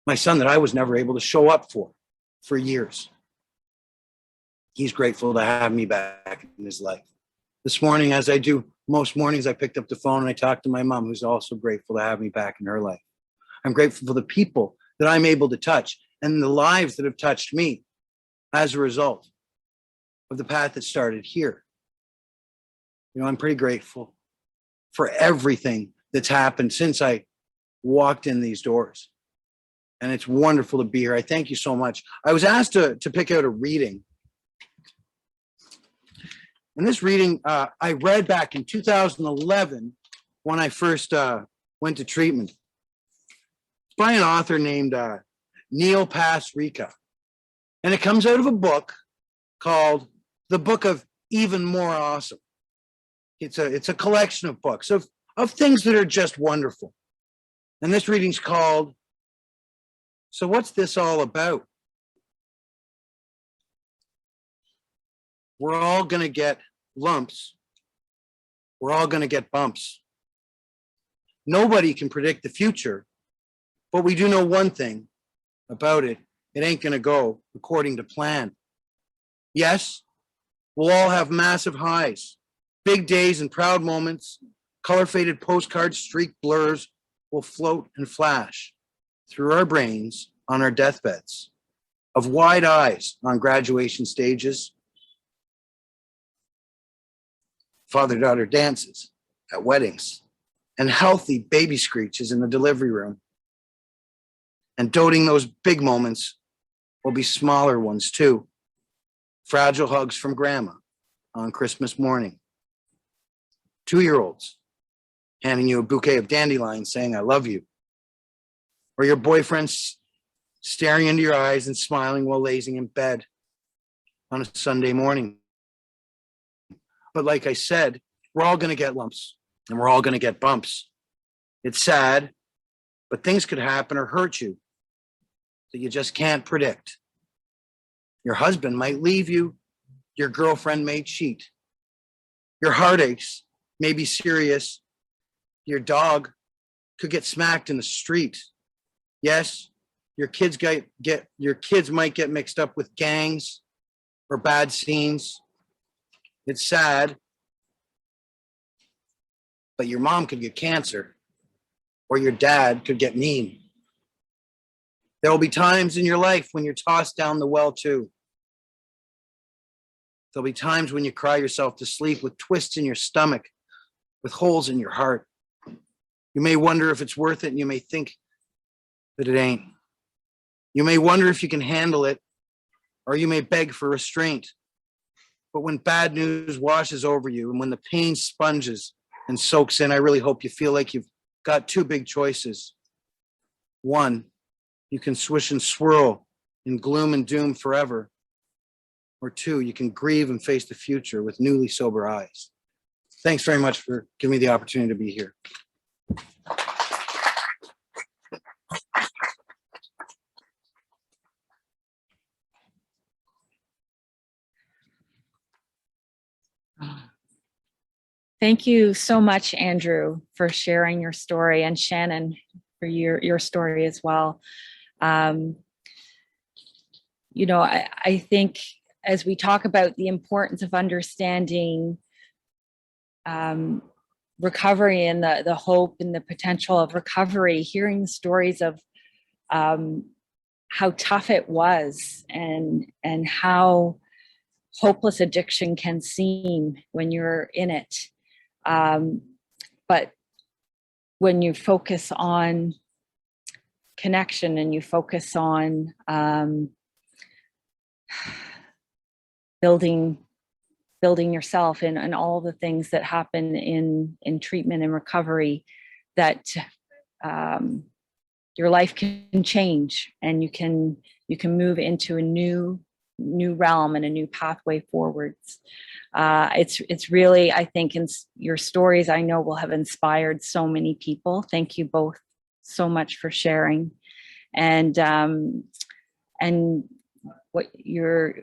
that I was never able to show up for years. He's grateful to have me back in his life. This morning, as I do most mornings, I picked up the phone and I talked to my mom, who's also grateful to have me back in her life. I'm grateful for the people that I'm able to touch and the lives that have touched me as a result of the path that started here. I'm pretty grateful for everything that's happened since I walked in these doors. And it's wonderful to be here. I thank you so much. I was asked to pick out a reading. And this reading I read back in 2011 when I first went to treatment. It's by an author named Neil Pasricha. And it comes out of a book called The Book of Even More Awesome. It's a collection of books of things that are just wonderful. And this reading's called, So What's This All About? We're all going to get lumps. We're all going to get bumps. Nobody can predict the future, but we do know one thing about it. It ain't going to go according to plan. Yes, we'll all have massive highs, big days and proud moments. Color-faded postcard streak blurs will float and flash through our brains on our deathbeds. of wide eyes on graduation stages, father-daughter dances at weddings, and healthy baby screeches in the delivery room. And doting those big moments will be smaller ones too. Fragile hugs from grandma on Christmas morning. 2-year-olds handing you a bouquet of dandelions saying, I love you. Or your boyfriend's staring into your eyes and smiling while lazing in bed on a Sunday morning. But like I said, we're all going to get lumps and we're all going to get bumps. It's sad, but things could happen or hurt you that you just can't predict. Your husband might leave you. Your girlfriend may cheat. Your heartaches may be serious. Your dog could get smacked in the street. Yes, your kids might get mixed up with gangs or bad scenes. It's sad, but your mom could get cancer or your dad could get mean. There will be times in your life when you're tossed down the well too. There'll be times when you cry yourself to sleep with twists in your stomach, with holes in your heart. You may wonder if it's worth it, and you may think that it ain't. You may wonder if you can handle it, or you may beg for restraint. But when bad news washes over you and when the pain sponges and soaks in, I really hope you feel like you've got two big choices. One, you can swish and swirl in gloom and doom forever. Or two, you can grieve and face the future with newly sober eyes. Thanks very much for giving me the opportunity to be here. Thank you so much, Andrew, for sharing your story, and Shannon for your story as well. I think as we talk about the importance of understanding recovery and the hope and the potential of recovery, hearing the stories of how tough it was and how hopeless addiction can seem when you're in it. But when you focus on connection and you focus on building yourself and all the things that happen in treatment and recovery, that your life can change and you can move into a new realm and a new pathway forwards. It's really, I think, in your stories, I know will have inspired so many people. Thank you both so much for sharing, and what your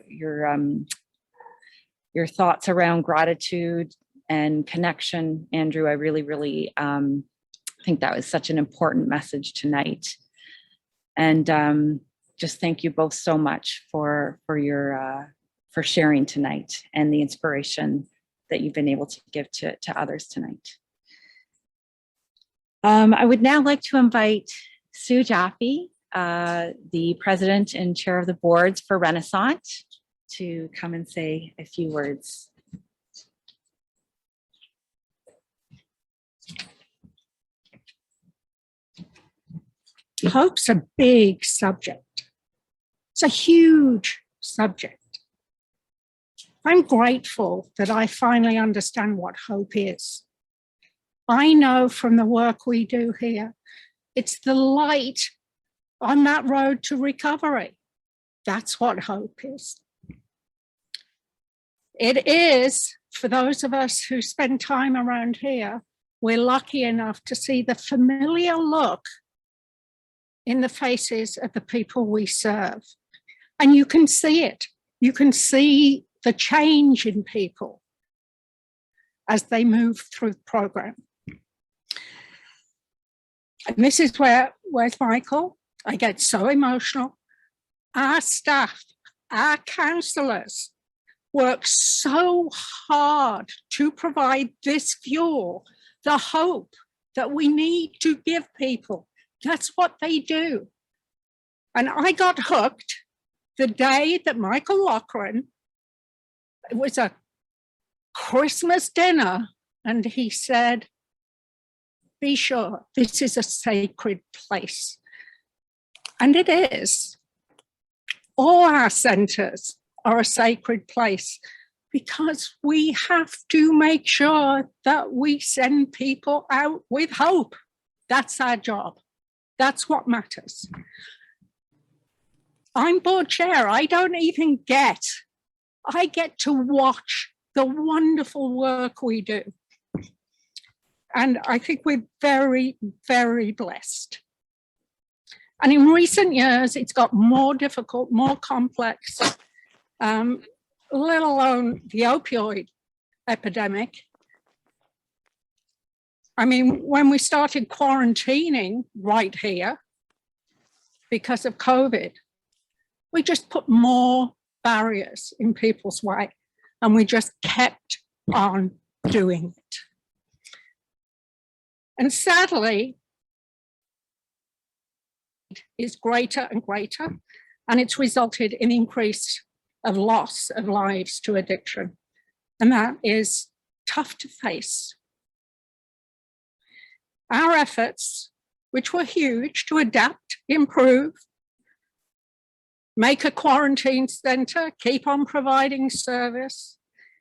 thoughts around gratitude and connection, Andrew. I really think that was such an important message tonight, and just thank you both so much for sharing tonight and the inspiration that you've been able to give to others tonight. I would now like to invite Sue Jaffe, the president and chair of the boards for Renascent, to come and say a few words. Hope's a big subject. It's a huge subject. I'm grateful that I finally understand what hope is. I know from the work we do here, it's the light on that road to recovery. That's what hope is. It is, for those of us who spend time around here, we're lucky enough to see the familiar look in the faces of the people we serve. And you can see it. You can see the change in people as they move through the program. And this is where's Michael? I get so emotional. Our staff, our counselors work so hard to provide this fuel, the hope that we need to give people. That's what they do. And I got hooked the day that Michael Lockren, it was a Christmas dinner, and he said, be sure this is a sacred place. And it is. All our centers are a sacred place because we have to make sure that we send people out with hope. That's our job. That's what matters. I'm board chair. I don't even I get to watch the wonderful work we do. And I think we're very, very blessed. And in recent years, it's got more difficult, more complex, let alone the opioid epidemic. I mean, when we started quarantining right here because of COVID, we just put more barriers in people's way, and we just kept on doing it. And sadly, is greater and greater, and it's resulted in increase of loss of lives to addiction. And that is tough to face. Our efforts, which were huge to adapt, improve, make a quarantine center, keep on providing service,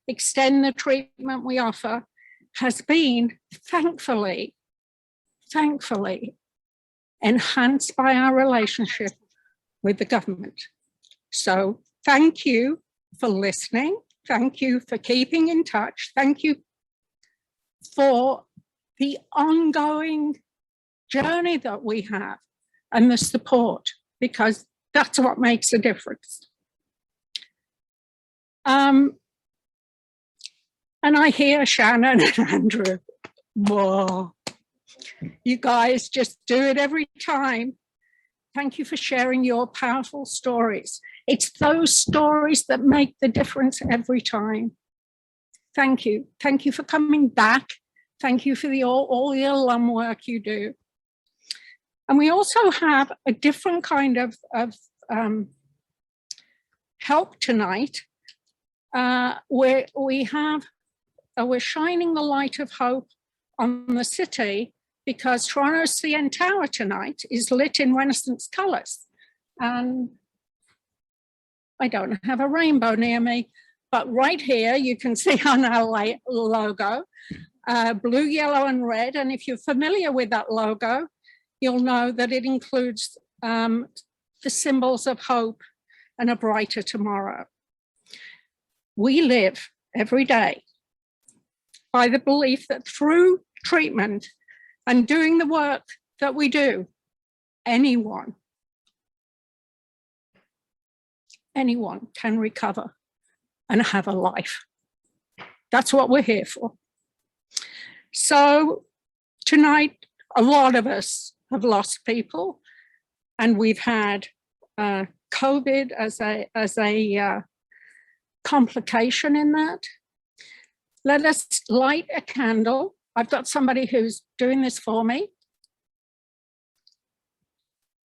extend the treatment we offer, has been thankfully enhanced by our relationship with the government. So thank you for listening. Thank you for keeping in touch. Thank you for the ongoing journey that we have and the support, because that's what makes a difference. And I hear Shannon and Andrew, whoa, you guys just do it every time. Thank you for sharing your powerful stories. It's those stories that make the difference every time. Thank you. Thank you for coming back. Thank you for all the alum work you do. And we also have a different kind of help tonight, where we're shining the light of hope on the city, because Toronto's CN Tower tonight is lit in Renaissance colors. And I don't have a rainbow near me, but right here you can see on our logo, blue, yellow, and red. And if you're familiar with that logo, you'll know that it includes the symbols of hope and a brighter tomorrow. We live every day by the belief that through treatment and doing the work that we do, anyone can recover and have a life. That's what we're here for. So tonight, a lot of us have lost people, and we've had COVID as a complication in that. Let us light a candle. I've got somebody who's doing this for me.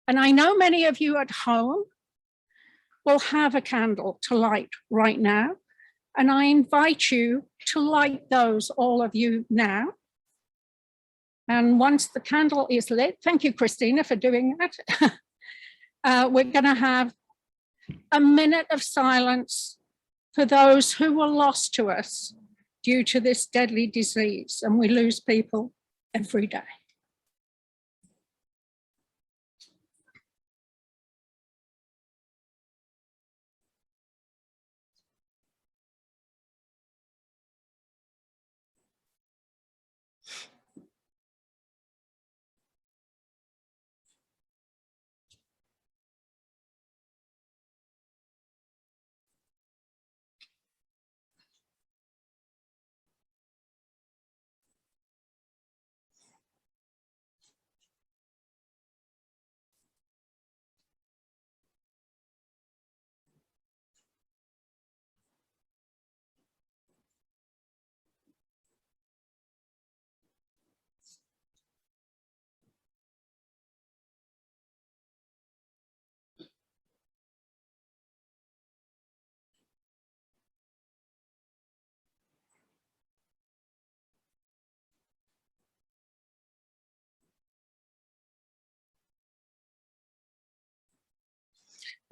And I know many of you at home will have a candle to light right now. And I invite you to light those, all of you, now. And once the candle is lit, thank you, Christina, for doing that. We're going to have a minute of silence for those who were lost to us due to this deadly disease, and we lose people every day.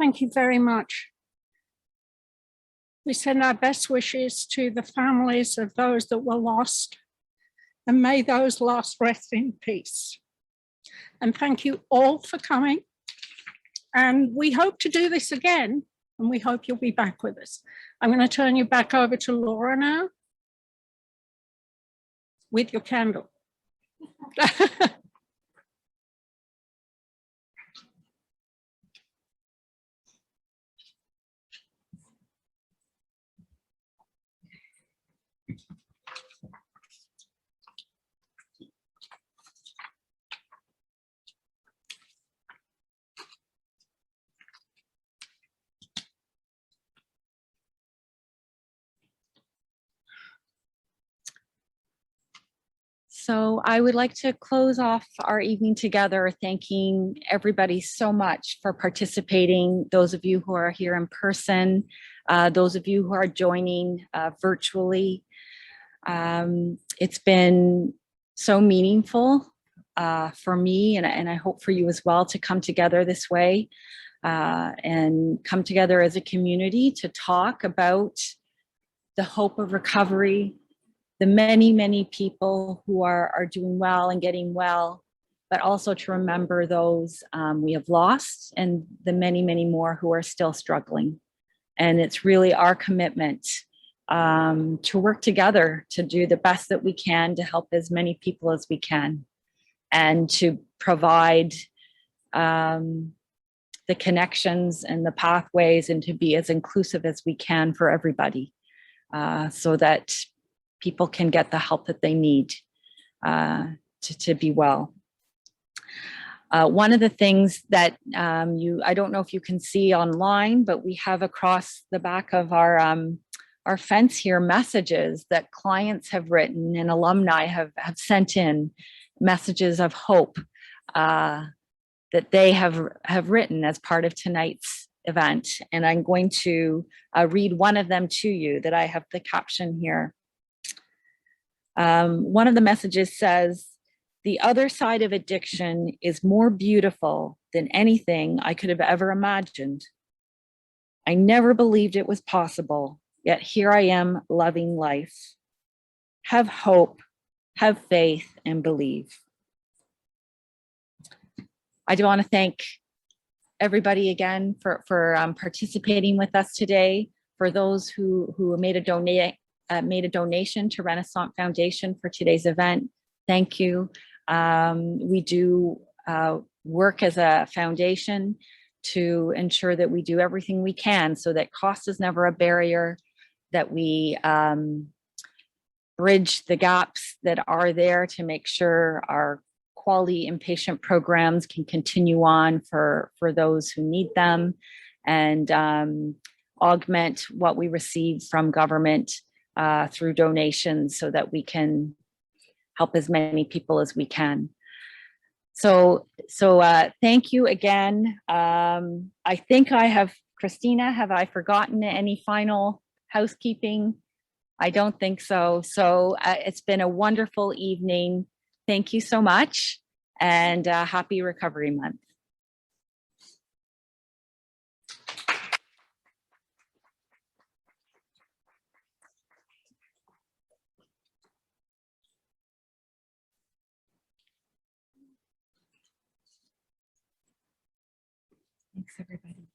Thank you very much. We send our best wishes to the families of those that were lost, and may those lost rest in peace. And thank you all for coming. And we hope to do this again, and we hope you'll be back with us. I'm going to turn you back over to Laura now with your candle. So I would like to close off our evening together, thanking everybody so much for participating. Those of you who are here in person, those of you who are joining virtually. It's been so meaningful for me, and I hope for you as well, to come together this way and come together as a community to talk about the hope of recovery, the many, many people who are doing well and getting well, but also to remember those we have lost and the many, many more who are still struggling. And it's really our commitment to work together to do the best that we can to help as many people as we can, and to provide the connections and the pathways, and to be as inclusive as we can for everybody, so that people can get the help that they need to be well. One of the things that I don't know if you can see online, but we have across the back of our fence here messages that clients have written and alumni have sent in, messages of hope that they have written as part of tonight's event. And I'm going to read one of them to you that I have the caption here. One of the messages says, "The other side of addiction is more beautiful than anything I could have ever imagined. I never believed it was possible, yet here I am loving life. Have hope, have faith, and believe." I do want to thank everybody again for participating with us today. For those who made a donation to Renascent Foundation for today's event, thank you. We do work as a foundation to ensure that we do everything we can so that cost is never a barrier, that we bridge the gaps that are there to make sure our quality inpatient programs can continue on for those who need them, and augment what we receive from government through donations so that we can help as many people as we can. So thank you again. I think I have, Christina, have I forgotten any final housekeeping? I don't think so. So it's been a wonderful evening. Thank you so much, and happy Recovery Month. Thanks, everybody.